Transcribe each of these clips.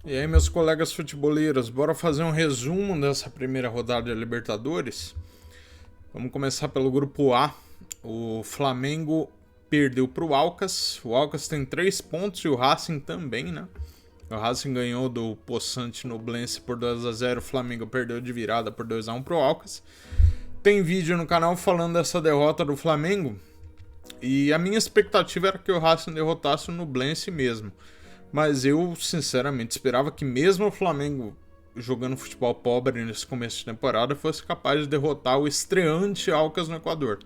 E aí, meus colegas futeboleiros, bora fazer um resumo dessa primeira rodada da Libertadores? Vamos começar pelo grupo A. O Flamengo perdeu para o Alcas. O Alcas tem 3 pontos e o Racing também, né? O Racing ganhou do Poçante Nublense por 2-0. O Flamengo perdeu de virada por 2-1 para o Alcas. Tem vídeo no canal falando dessa derrota do Flamengo. E a minha expectativa era que o Racing derrotasse o Nublense mesmo. Mas eu, sinceramente, esperava que mesmo o Flamengo jogando futebol pobre nesse começo de temporada fosse capaz de derrotar o estreante Alcas no Equador.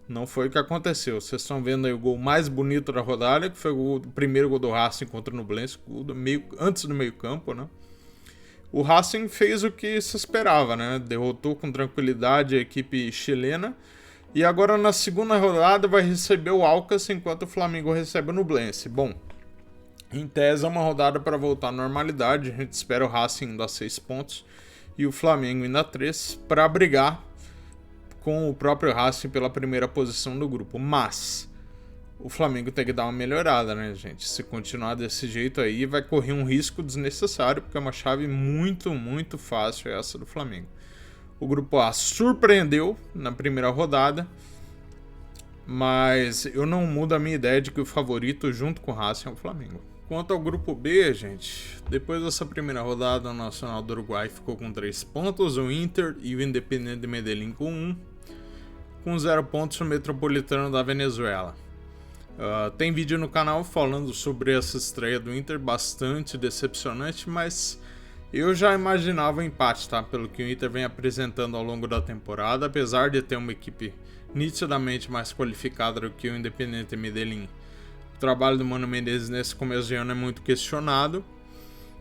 Não foi o que aconteceu. Vocês estão vendo aí o gol mais bonito da rodada, que foi o primeiro gol do Racing contra o Nublense, antes do meio campo, né? O Racing fez o que se esperava, né? Derrotou com tranquilidade a equipe chilena. E agora na segunda rodada vai receber o Alcas, enquanto o Flamengo recebe o Nublense. Bom, em tese é uma rodada para voltar à normalidade. A gente espera o Racing indo a 6 pontos e o Flamengo indo a 3 para brigar com o próprio Racing pela primeira posição do grupo. Mas o Flamengo tem que dar uma melhorada, né, gente? Se continuar desse jeito aí, vai correr um risco desnecessário, porque é uma chave muito fácil essa do Flamengo. O grupo A surpreendeu na primeira rodada, mas eu não mudo a minha ideia de que o favorito junto com o Racing é o Flamengo. Quanto ao grupo B, gente, depois dessa primeira rodada, o Nacional do Uruguai ficou com 3 pontos, o Inter e o Independiente de Medellín com 1, com 0 pontos o Metropolitano da Venezuela. Tem vídeo no canal falando sobre essa estreia do Inter, bastante decepcionante, mas eu já imaginava o empate, tá? Pelo que o Inter vem apresentando ao longo da temporada, apesar de ter uma equipe nitidamente mais qualificada do que o Independiente Medellín. O trabalho do Mano Menezes nesse começo de ano é muito questionado,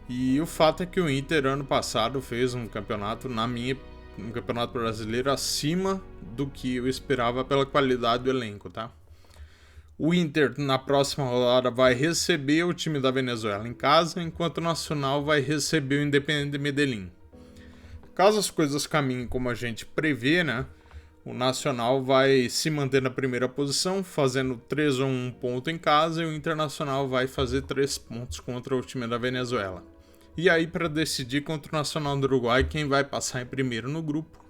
e o fato é que o Inter ano passado fez um campeonato, um campeonato brasileiro acima do que eu esperava pela qualidade do elenco, tá? O Inter na próxima rodada vai receber o time da Venezuela em casa, enquanto o Nacional vai receber o Independiente Medellín. Caso as coisas caminhem como a gente prevê, né? O Nacional vai se manter na primeira posição, fazendo 3 ou 1 ponto em casa, e o Internacional vai fazer 3 pontos contra o time da Venezuela. E aí, para decidir contra o Nacional do Uruguai, quem vai passar em primeiro no grupo.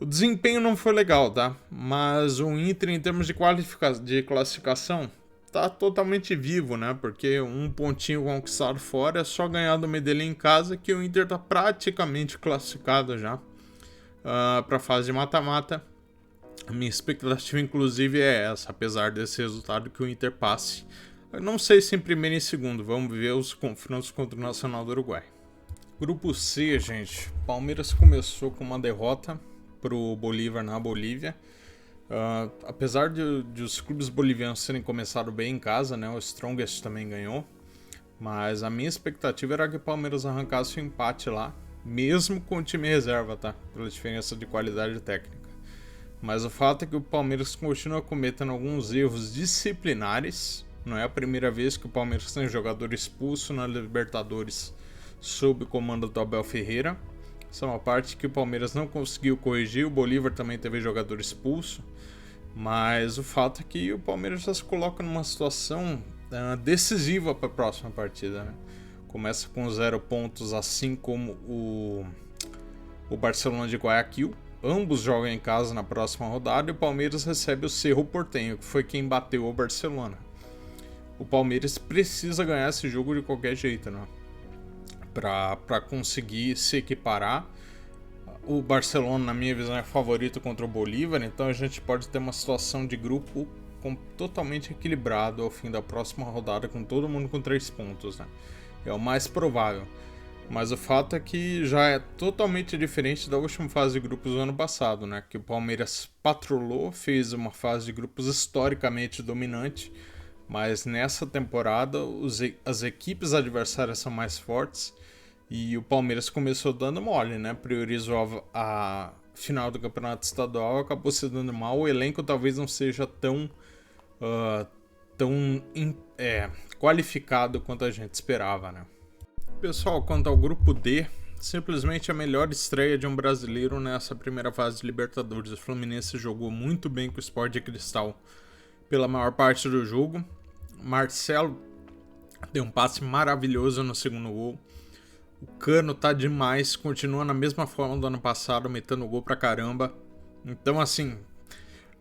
O desempenho não foi legal, tá? Mas o Inter, em termos de classificação, tá totalmente vivo, né? Porque um pontinho conquistado fora é só ganhar do Medellín em casa, que o Inter tá praticamente classificado já para a fase de mata-mata. A minha expectativa, inclusive, é essa, apesar desse resultado, que o Inter passe. Eu não sei se em primeiro e em segundo, vamos ver os confrontos contra o Nacional do Uruguai. Grupo C, gente. Palmeiras começou com uma derrota pro Bolívar na Bolívia. Apesar de os clubes bolivianos terem começado bem em casa, né, o Strongest também ganhou, mas a minha expectativa era que o Palmeiras arrancasse o empate lá, mesmo com o time reserva, tá? Pela diferença de qualidade técnica. Mas o fato é que o Palmeiras continua cometendo alguns erros disciplinares. Não é a primeira vez que o Palmeiras tem jogador expulso na Libertadores sob o comando do Abel Ferreira. Essa é uma parte que o Palmeiras não conseguiu corrigir. O Bolívar também teve jogador expulso. Mas o fato é que o Palmeiras já se coloca numa situação decisiva para a próxima partida, né? Começa com 0 pontos, assim como o Barcelona de Guayaquil. Ambos jogam em casa na próxima rodada e o Palmeiras recebe o Cerro Porteño, que foi quem bateu o Barcelona. O Palmeiras precisa ganhar esse jogo de qualquer jeito, né? Para conseguir se equiparar. O Barcelona, na minha visão, é favorito contra o Bolívar, então a gente pode ter uma situação de grupo totalmente equilibrado ao fim da próxima rodada, com todo mundo com 3 pontos, né? É o mais provável. Mas o fato é que já é totalmente diferente da última fase de grupos do ano passado, né? Que o Palmeiras patrolou, fez uma fase de grupos historicamente dominante, mas nessa temporada as equipes adversárias são mais fortes e o Palmeiras começou dando mole, né? Priorizou a final do campeonato estadual, acabou se dando mal. O elenco talvez não seja tão qualificado quanto a gente esperava, né? Pessoal, quanto ao grupo D, simplesmente a melhor estreia de um brasileiro nessa primeira fase de Libertadores. O Fluminense jogou muito bem com o Sport de Cristal pela maior parte do jogo. Marcelo Deu um passe maravilhoso no segundo gol. O Cano tá demais, continua na mesma forma do ano passado, metendo gol pra caramba. Então, assim,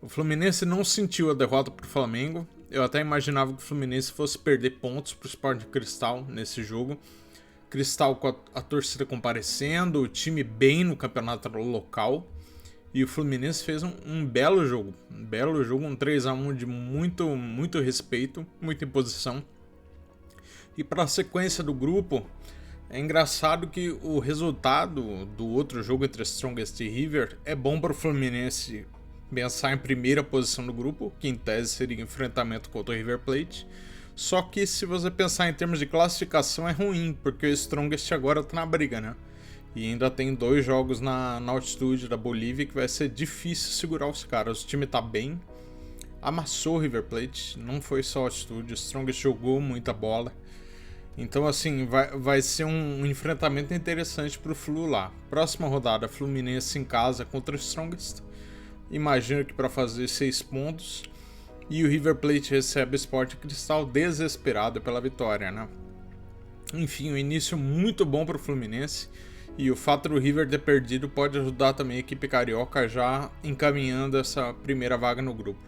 o Fluminense não sentiu a derrota pro Flamengo. Eu até imaginava que o Fluminense fosse perder pontos pro Sporting Cristal nesse jogo. Cristal com a torcida comparecendo, o time bem no campeonato local. E o Fluminense fez um belo jogo. Um belo jogo, um 3-1 de muito respeito, muita imposição. E para a sequência do grupo, é engraçado que o resultado do outro jogo entre Strongest e River é bom para o Fluminense pensar em primeira posição do grupo, que em tese seria enfrentamento contra o River Plate. Só que se você pensar em termos de classificação é ruim, porque o Strongest agora tá na briga, né? E ainda tem 2 jogos na altitude da Bolívia que vai ser difícil segurar os caras. O time tá bem, amassou o River Plate, não foi só altitude, o Strongest jogou muita bola. Então, assim, vai ser um enfrentamento interessante pro Flu lá. Próxima rodada, Fluminense em casa contra o Strongest. Imagino que para fazer 6 pontos. E o River Plate recebe o Sporting Cristal desesperado pela vitória, né? Enfim, um início muito bom para o Fluminense. E o fato do River ter perdido pode ajudar também a equipe carioca já encaminhando essa primeira vaga no grupo.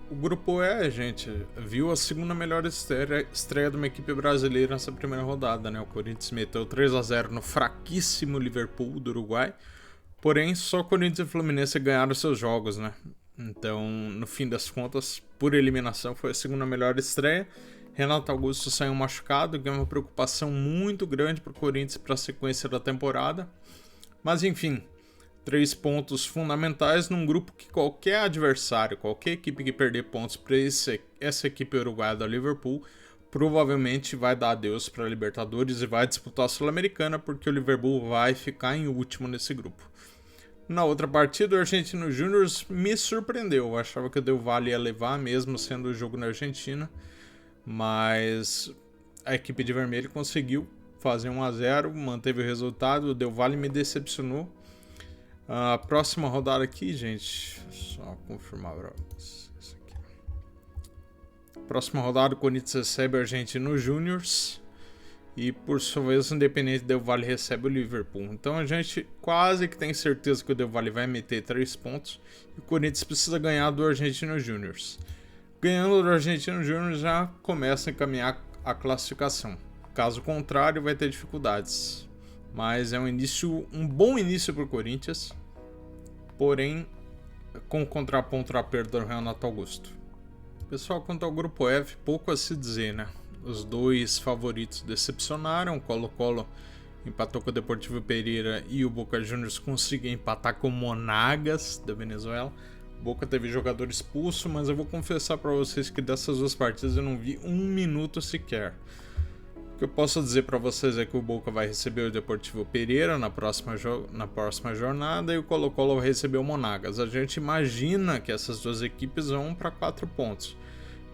O grupo E, gente, viu a segunda melhor estreia de uma equipe brasileira nessa primeira rodada, né? O Corinthians meteu 3-0 no fraquíssimo Liverpool do Uruguai. Porém, só Corinthians e Fluminense ganharam seus jogos, né? Então, no fim das contas, por eliminação, foi a segunda melhor estreia. Renato Augusto saiu machucado, que é uma preocupação muito grande para o Corinthians para a sequência da temporada. Mas enfim, 3 pontos fundamentais num grupo que qualquer adversário, qualquer equipe que perder pontos para essa equipe uruguaia da Liverpool, provavelmente vai dar adeus para a Libertadores e vai disputar a Sul-Americana, porque o Liverpool vai ficar em último nesse grupo. Na outra partida, o Argentino Júnior me surpreendeu. Eu achava que o Del Valle ia levar, mesmo sendo o jogo na Argentina. Mas a equipe de vermelho conseguiu fazer 1-0, manteve o resultado. O Del Valle me decepcionou. A próxima rodada aqui, gente, só confirmar pra vocês. Próxima rodada, o Corinthians recebe o Argentino Júnior. E por sua vez, o Independente Del Valle recebe o Liverpool. Então a gente quase que tem certeza que o Del Valle vai meter 3 pontos. E o Corinthians precisa ganhar do Argentino Júnior. Ganhando do Argentino Júnior já começa a encaminhar a classificação. Caso contrário, vai ter dificuldades. Mas é um bom início para o Corinthians. Porém, com contraponto à perda do Renato Augusto. Pessoal, quanto ao grupo F, pouco a se dizer, né? Os 2 favoritos decepcionaram. O Colo-Colo empatou com o Deportivo Pereira e o Boca Juniors conseguiu empatar com o Monagas da Venezuela. O Boca teve jogador expulso, mas eu vou confessar para vocês que dessas 2 partidas eu não vi 1 minuto sequer. O que eu posso dizer para vocês é que o Boca vai receber o Deportivo Pereira na próxima jornada e o Colo-Colo vai receber o Monagas. A gente imagina que essas 2 equipes vão para 4 pontos.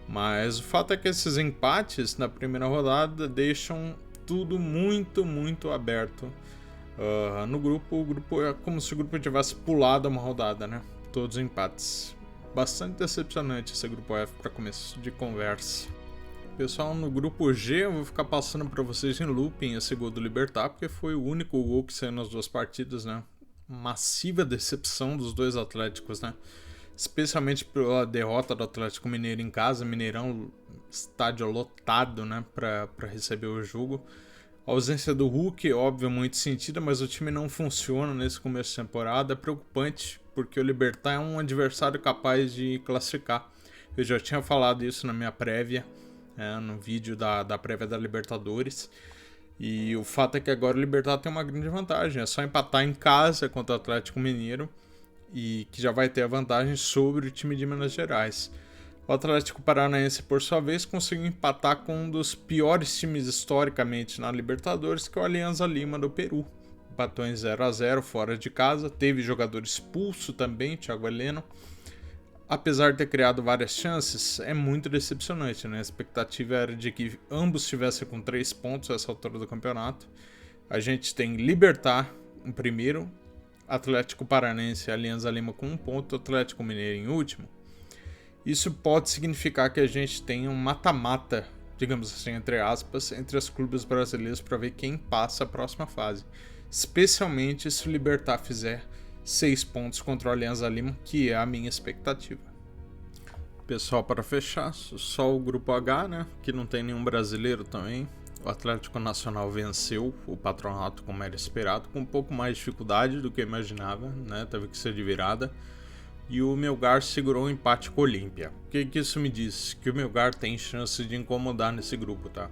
Mas o fato é que esses empates na primeira rodada deixam tudo muito aberto no grupo. O grupo é como se o grupo tivesse pulado uma rodada, né? Todos empates. Bastante decepcionante esse grupo F para começo de conversa. Pessoal, no grupo G eu vou ficar passando para vocês em looping esse gol do Libertad, porque foi o único gol que saiu nas 2 partidas, né? Massiva decepção dos 2 Atléticos, né? Especialmente pela derrota do Atlético Mineiro em casa, Mineirão, estádio lotado, né, para receber o jogo. A ausência do Hulk, óbvio, muito sentida, mas o time não funciona nesse começo de temporada. É preocupante, porque o Libertad é um adversário capaz de classificar. Eu já tinha falado isso na minha prévia, no vídeo da prévia da Libertadores. E o fato é que agora o Libertad tem uma grande vantagem, é só empatar em casa contra o Atlético Mineiro, e que já vai ter a vantagem sobre o time de Minas Gerais. O Atlético Paranaense, por sua vez, conseguiu empatar com um dos piores times historicamente na Libertadores, que é o Alianza Lima do Peru. Empatou em 0-0 fora de casa, teve jogador expulso também, Thiago Heleno. Apesar de ter criado várias chances, é muito decepcionante, né? A expectativa era de que ambos estivessem com 3 pontos a essa altura do campeonato. A gente tem Libertad em primeiro, Atlético Paranaense e Alianza Lima com 1 ponto, Atlético Mineiro em último. Isso pode significar que a gente tenha um mata-mata digamos assim, entre aspas, entre os clubes brasileiros para ver quem passa a próxima fase. Especialmente se o Libertad fizer 6 pontos contra o Alianza Lima, que é a minha expectativa. Pessoal, para fechar, só o grupo H, né, que não tem nenhum brasileiro também. O Atlético Nacional venceu o Patronato como era esperado, com um pouco mais de dificuldade do que eu imaginava, né, teve que ser de virada. E o Melgar segurou o empate com o Olímpia. O que isso me diz? Que o Melgar tem chance de incomodar nesse grupo, tá?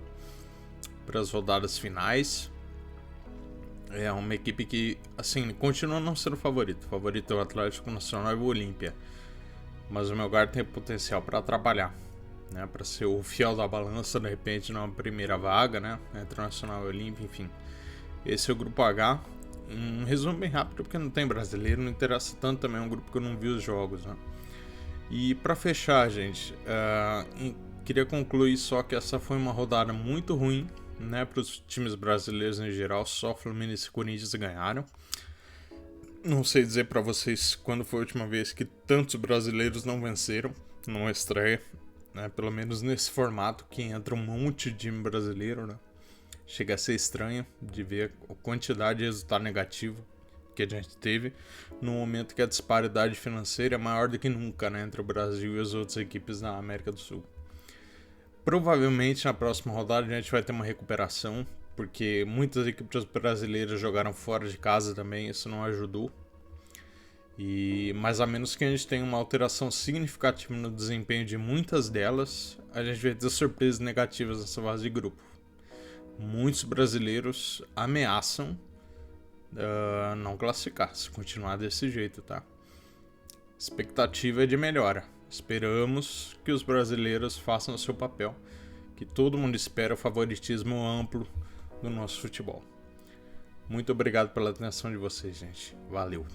Para as rodadas finais. É uma equipe que, assim, continua não sendo favorito. O favorito é o Atlético Nacional e o Olímpia. Mas o Melgar tem potencial para atrapalhar, né? Para ser o fiel da balança, de repente, na primeira vaga, né? Entre o Nacional e o Olímpia, enfim. Esse é o grupo H. Um resumo bem rápido, porque não tem brasileiro, não interessa tanto também, é um grupo que eu não vi os jogos, né? E para fechar, gente, queria concluir só que essa foi uma rodada muito ruim, né, para os times brasileiros em geral. Só Fluminense e Corinthians ganharam. Não sei dizer para vocês quando foi a última vez que tantos brasileiros não venceram numa estreia, né, pelo menos nesse formato que entra um monte de time brasileiro, né? Chega a ser estranho de ver a quantidade de resultado negativo que a gente teve no momento que a disparidade financeira é maior do que nunca, né, entre o Brasil e as outras equipes da América do Sul. Provavelmente na próxima rodada a gente vai ter uma recuperação, porque muitas equipes brasileiras jogaram fora de casa também, isso não ajudou. Mas a menos que a gente tenha uma alteração significativa no desempenho de muitas delas, a gente vai ter surpresas negativas nessa fase de grupo. Muitos brasileiros ameaçam não classificar, se continuar desse jeito, tá? Expectativa é de melhora. Esperamos que os brasileiros façam o seu papel, que todo mundo espera o favoritismo amplo do nosso futebol. Muito obrigado pela atenção de vocês, gente. Valeu!